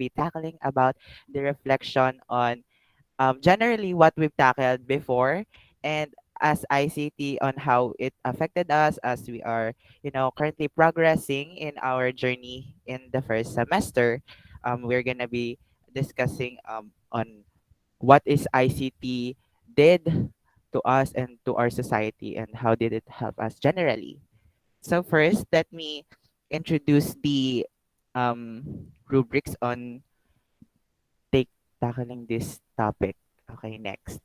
be tackling about the reflection on generally what we've tackled before and as ICT on how it affected us as we are, currently progressing in our journey in the first semester. We're gonna be discussing on what is ICT did to us and to our society and how did it help us generally. So first, let me introduce the rubrics on take tackling this topic. Okay, next.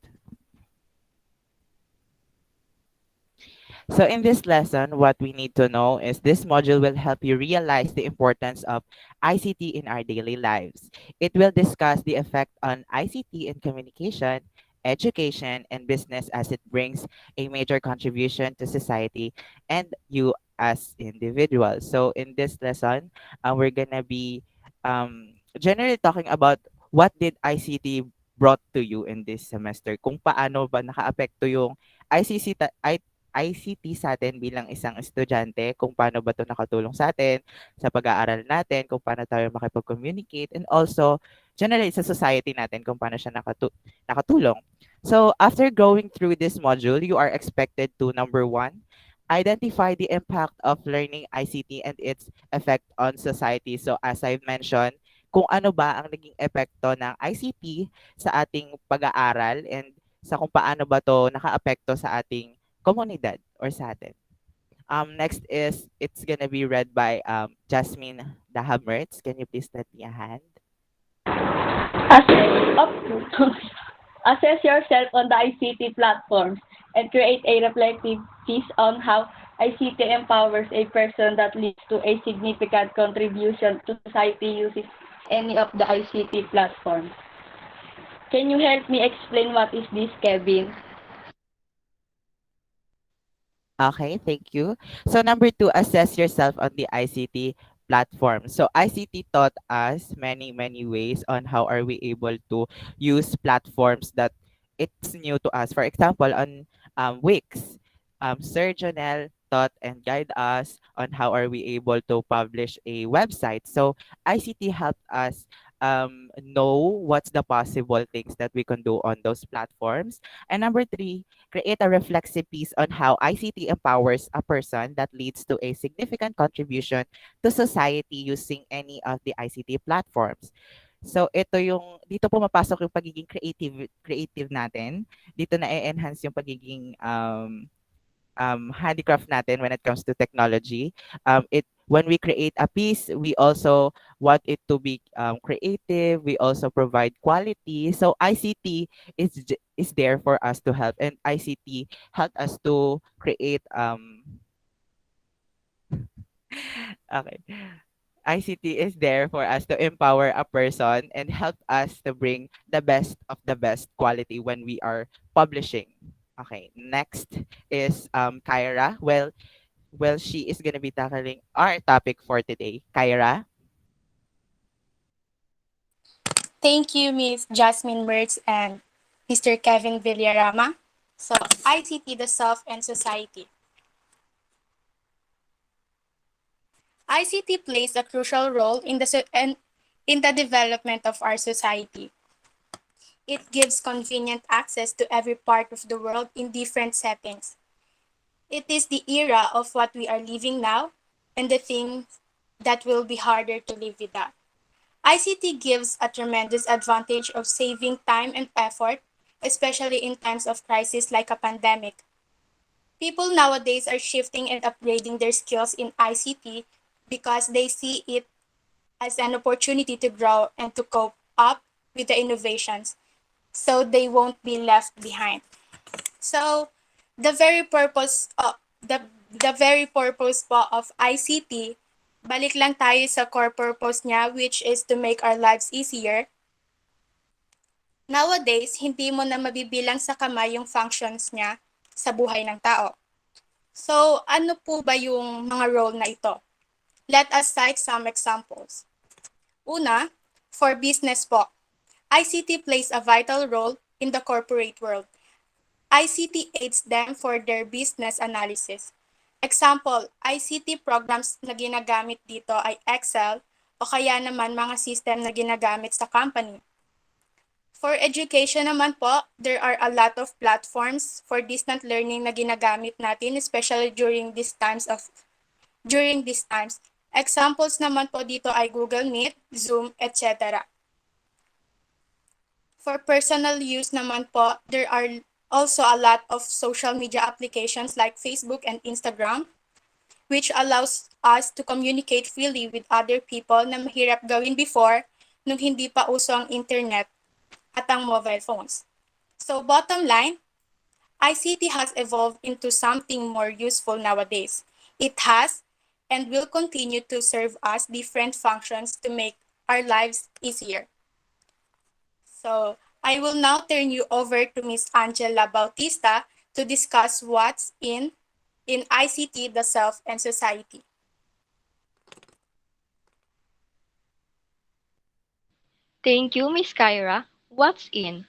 So in this lesson, what we need to know is this module will help you realize the importance of ICT in our daily lives. It will discuss the effect on ICT in communication, education, and business as it brings a major contribution to society and you as individuals. So in this lesson, we're gonna be generally talking about what did ICT brought to you in this semester. Kung paano ba nakaapekto yung ICC ICT sa atin bilang isang estudyante, kung paano ba 'to nakatulong sa atin sa pag-aaral natin, kung paano tayo makipag-communicate, and also generally sa society natin kung paano siya nakatulong. So after going through this module, you are expected to number one, identify the impact of learning ICT and its effect on society. So as I've mentioned, kung ano ba ang naging epekto ng ICT sa ating pag-aaral and sa kung paano ba 'to nakaapekto sa ating komunidad or sa atin. Next is it's gonna be read by Jasmine Dahamertz. Can you please let me a hand? Assess, assess yourself on the ICT platforms and create a reflective piece on how ICT empowers a person that leads to a significant contribution to society using any of the ICT platforms. Can you help me explain what is this, Kevin? Okay, thank you. So number two, assess yourself on the ICT platform. So ICT taught us many, many ways on how are we able to use platforms that it's new to us. For example, on Wix, Sir Jonel taught and guide us on how are we able to publish a website. So ICT helped us know what's the possible things that we can do on those platforms. And number three, create a reflexive piece on how ICT empowers a person that leads to a significant contribution to society using any of the ICT platforms. So ito yung dito pumapasok yung pagiging creative natin. Dito na enhance yung pagiging handicraft natin when it comes to technology. It when we create a piece, we also want it to be creative. We also provide quality. So ICT is there for us to help, and ICT help us to create okay. ICT is there for us to empower a person and help us to bring the best of the best quality when we are publishing. Okay, next is Kyra. Well, she is gonna be tackling our topic for today. Kyra. Thank you, Ms. Jasmine Mertz and Mr. Kevin Villarama. So, ICT, the Self and Society. ICT plays a crucial role in the development of our society. It gives convenient access to every part of the world in different settings. It is the era of what we are living now and the things that will be harder to live without. ICT gives a tremendous advantage of saving time and effort, especially in times of crisis like a pandemic. People nowadays are shifting and upgrading their skills in ICT because they see it as an opportunity to grow and to cope up with the innovations so they won't be left behind. So, the very purpose of the very purpose po of ICT, balik lang tayo sa core purpose niya, which is to make our lives easier. Nowadays, hindi mo na mabibilang sa kamay yung functions niya sa buhay ng tao. So, ano po ba yung mga role na ito? Let us cite some examples. Una, for business po, ICT plays a vital role in the corporate world. ICT aids them for their business analysis. Example, ICT programs na ginagamit dito ay Excel, o kaya naman mga system na ginagamit sa company. For education naman po, there are a lot of platforms for distant learning na ginagamit natin, especially during these times. Examples naman po dito ay Google Meet, Zoom, etc. For personal use naman po, there are also a lot of social media applications like Facebook and Instagram, which allows us to communicate freely with other people na mahirap gawin before nung hindi pa uso ang internet at ang mobile phones. So bottom line, ICT has evolved into something more useful nowadays. It has and will continue to serve us different functions to make our lives easier. So I will now turn you over to Ms. Angela Bautista to discuss what's in ICT, the self and society. Thank you, Miss Kyra. What's in?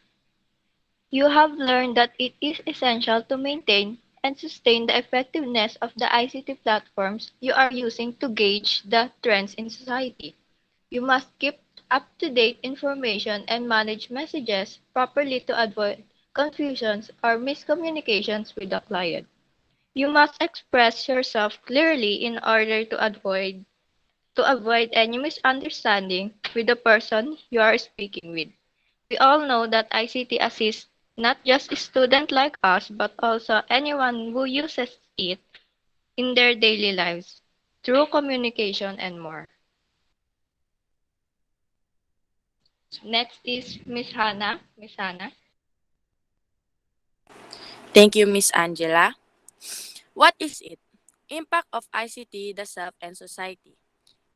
You have learned that it is essential to maintain and sustain the effectiveness of the ICT platforms you are using to gauge the trends in society. You must keep up-to-date information and manage messages properly to avoid confusions or miscommunications with the client. You must express yourself clearly in order to avoid any misunderstanding with the person you are speaking with. We all know that ICT assists not just students like us, but also anyone who uses it in their daily lives through communication and more. Next is Miss Hannah. Miss Hannah. Thank you, Miss Angela. What is it? Impact of ICT, the self, and society.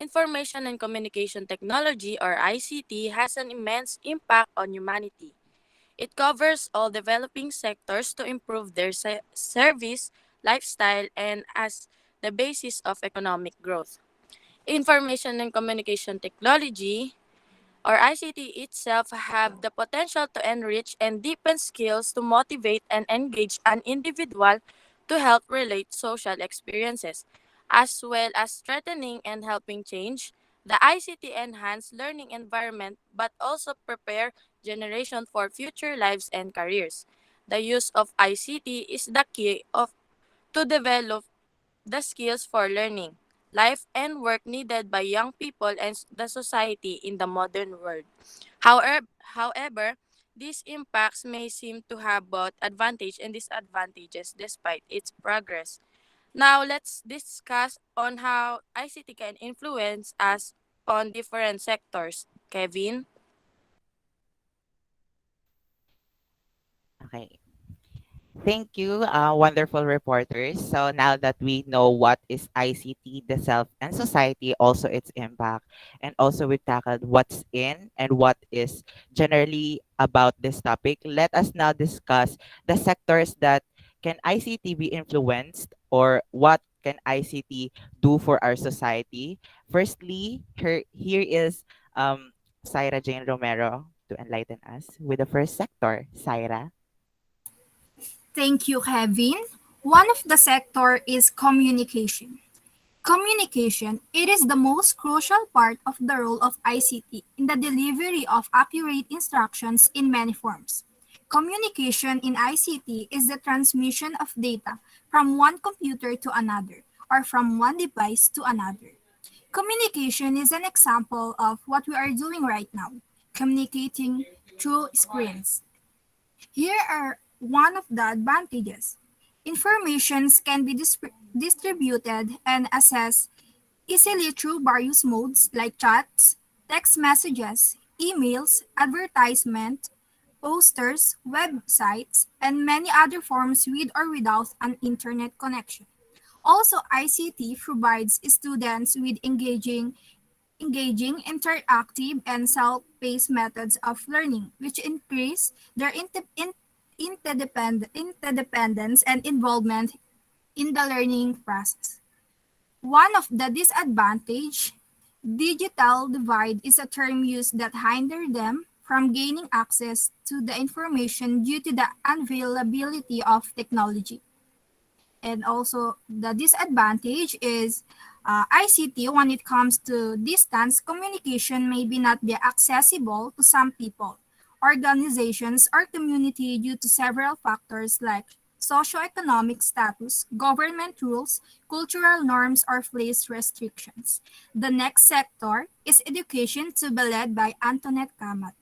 Information and Communication Technology, or ICT, has an immense impact on humanity. It covers all developing sectors to improve their service, lifestyle, and as the basis of economic growth. Information and Communication Technology, or ICT itself, have the potential to enrich and deepen skills to motivate and engage an individual to help relate social experiences, as well as strengthening and helping change the ICT enhance learning environment but also prepare generation for future lives and careers. The use of ICT is the key of to develop the skills for learning, life, and work needed by young people and the society in the modern world. However, these impacts may seem to have both advantage and disadvantages despite its progress. Now, let's discuss on how ICT can influence us on different sectors. Kevin? Okay. Thank you, wonderful reporters. So now that we know what is ICT, the self and society, also its impact, and also we tackled what's in and what is generally about this topic, let us now discuss the sectors that can ICT be influenced or what can ICT do for our society. Firstly, here is Syra Jane Romero to enlighten us with the first sector. Syra. Thank you, Kevin. One of the sector is communication. Communication, it is the most crucial part of the role of ICT in the delivery of accurate instructions in many forms. Communication in ICT is the transmission of data from one computer to another or from one device to another. Communication is an example of what we are doing right now, communicating through screens. Here are one of the advantages. Informations can be distributed and accessed easily through various modes like chats, text messages, emails, advertisement, posters, websites, and many other forms with or without an internet connection. Also, ICT provides students with engaging, interactive, and self-paced methods of learning, which increase their interdependence and involvement in the learning process. One of the disadvantage, digital divide is a term used that hinder them from gaining access to the information due to the unavailability of technology. And also the disadvantage is ICT, when it comes to distance communication, may be not be accessible to some people, organizations, or community due to several factors like socioeconomic status, government rules, cultural norms, or place restrictions. The next sector is education to be led by Antoinette Kamat.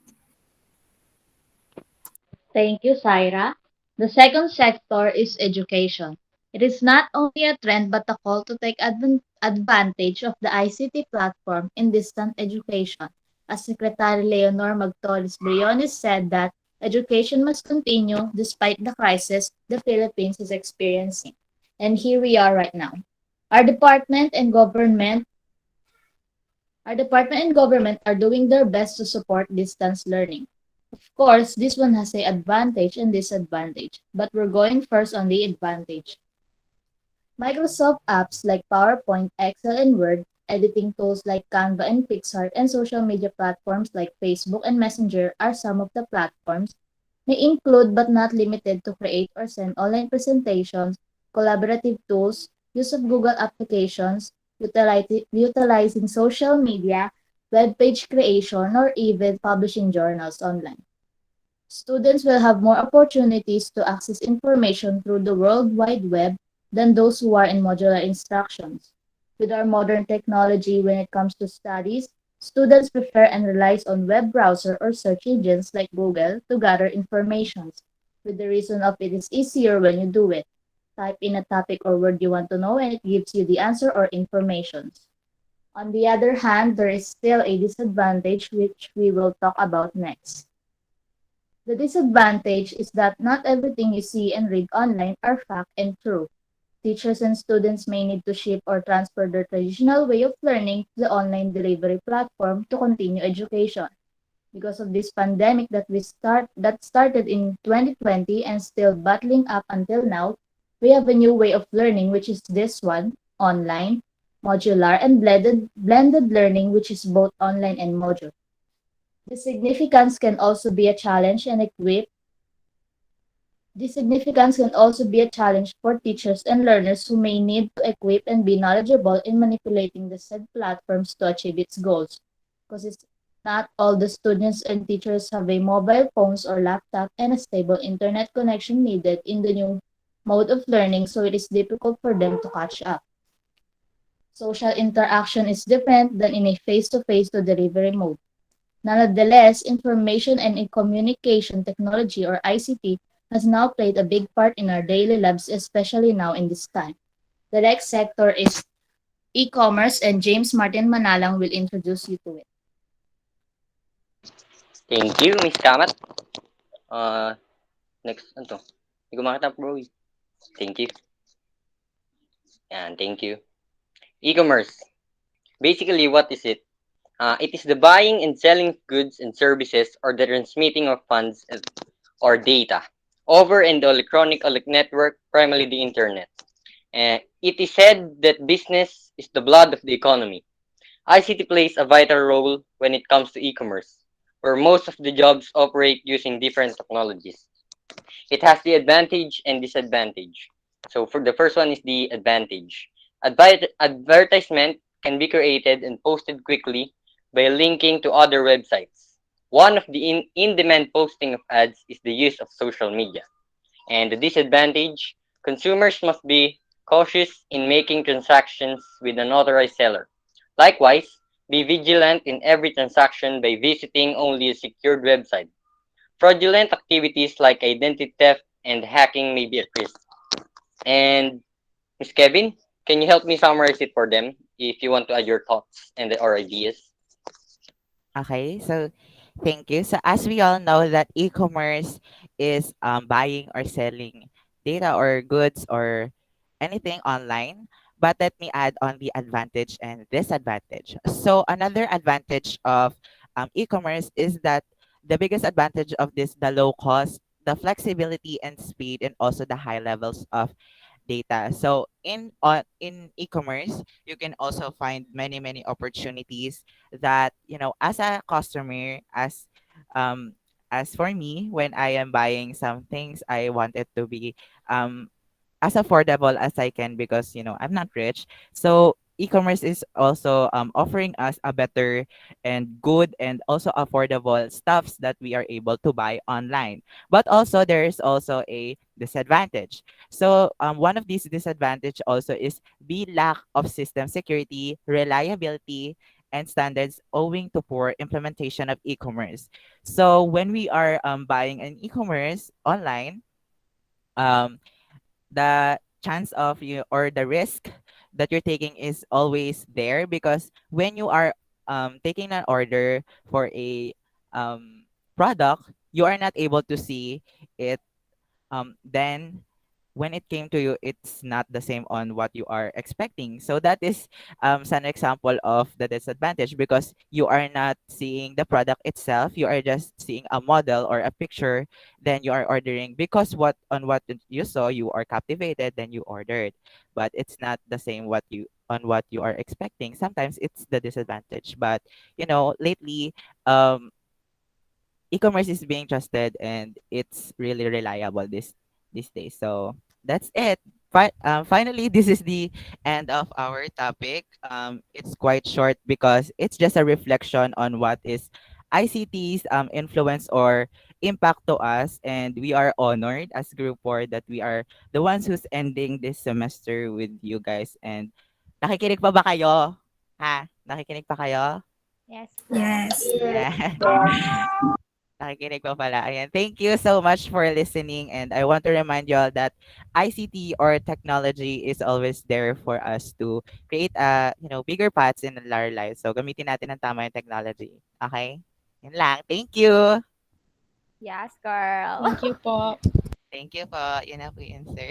Thank you, Saira. The second sector is education. It is not only a trend but a call to take advantage of the ICT platform in distant education. As Secretary Leonor Magtolis Briones said that education must continue despite the crisis the Philippines is experiencing. And here we are right now. Our department and government our department and government are doing their best to support distance learning. Of course, this one has a advantage and disadvantage, but we're going first on the advantage. Microsoft apps like PowerPoint, Excel, and Word, editing tools like Canva and Pixar, and social media platforms like Facebook and Messenger are some of the platforms may include but not limited to create or send online presentations, collaborative tools, use of Google applications, utilizing social media, web page creation, or even publishing journals online. Students will have more opportunities to access information through the World Wide Web than those who are in modular instructions. With our modern technology when it comes to studies, students prefer and relies on web browser or search engines like Google to gather information. With the reason of it is easier when you do it. Type in a topic or word you want to know and it gives you the answer or information. On the other hand, there is still a disadvantage which we will talk about next. The disadvantage is that not everything you see and read online are fact and true. Teachers and students may need to shift or transfer their traditional way of learning to the online delivery platform to continue education. Because of this pandemic that started in 2020 and still battling up until now, we have a new way of learning which is this one, online, modular, and blended learning which is both online and modular. The significance can also be a challenge and equip This significance can also be a challenge for teachers and learners who may need to equip and be knowledgeable in manipulating the said platforms to achieve its goals. Because it's not all the students and teachers have a mobile phones or laptop and a stable internet connection needed in the new mode of learning, so it is difficult for them to catch up. Social interaction is different than in a face-to-face to delivery mode. Nonetheless, information and communication technology or ICT has now played a big part in our daily lives, especially now in this time. The next sector is e-commerce and James Martin Manalang will introduce you to it. Thank you, Miss Kamat. Uh, next, ano to? Hindi ko makita, bro. Thank you. Thank you. E-commerce. Basically, what is it? It is the buying and selling of goods and services or the transmitting of funds or data over an electronic network, primarily the internet. It is said that business is the blood of the economy. ICT plays a vital role when it comes to e-commerce, where most of the jobs operate using different technologies. It has the advantage and disadvantage. So for the first one is the advantage. Advertisement can be created and posted quickly by linking to other websites. One of the in-demand posting of ads is the use of social media. And the disadvantage, consumers must be cautious in making transactions with an authorized seller. Likewise, be vigilant in every transaction by visiting only a secured website. Fraudulent activities like identity theft and hacking may be at risk. And Ms. Kevin, can you help me summarize it for them if you want to add your thoughts and or ideas? Okay, so thank you. So as we all know that e-commerce is buying or selling data or goods or anything online. But let me add on the advantage and disadvantage. So another advantage of e-commerce is that the biggest advantage of this, the low cost, the flexibility and speed, and also the high levels of data. So in e-commerce, you can also find many opportunities that as a customer, um as for me, when I am buying some things, I want it to be as affordable as I can because I'm not rich. So e-commerce is also offering us a better and good and also affordable stuffs that we are able to buy online. But also there is also a disadvantage. So one of these disadvantage also is the lack of system security, reliability, and standards owing to poor implementation of e-commerce. So when we are buying an e-commerce online, um, the chance of you or the risk that you're taking is always there, because when you are taking an order for a product, you are not able to see it then when it came to you, it's not the same on what you are expecting. So that is an example of the disadvantage, because you are not seeing the product itself. You are just seeing a model or a picture, then you are ordering because what you saw, you are captivated, then you ordered. But it's not the same what you are expecting. Sometimes it's the disadvantage. But lately, um e-commerce is being trusted and it's really reliable these days. So that's it. Finally, this is the end of our topic. It's quite short because it's just a reflection on what is ICT's influence or impact to us, and we are honored as Group 4 that we are the ones who's ending this semester with you guys. And nakikinig pa ba kayo? Ha? Nakikinig pa kayo? Yes po. Yes. Yeah. Nakikinig pa pala. Ayan. Thank you so much for listening. And I want to remind you all that ICT or technology is always there for us to create bigger paths in our lives. So gamitin natin ng tama yung technology. Okay? Yun lang. Thank you. Yes, girl. Thank you po. Thank you po. Yun na po yung answer.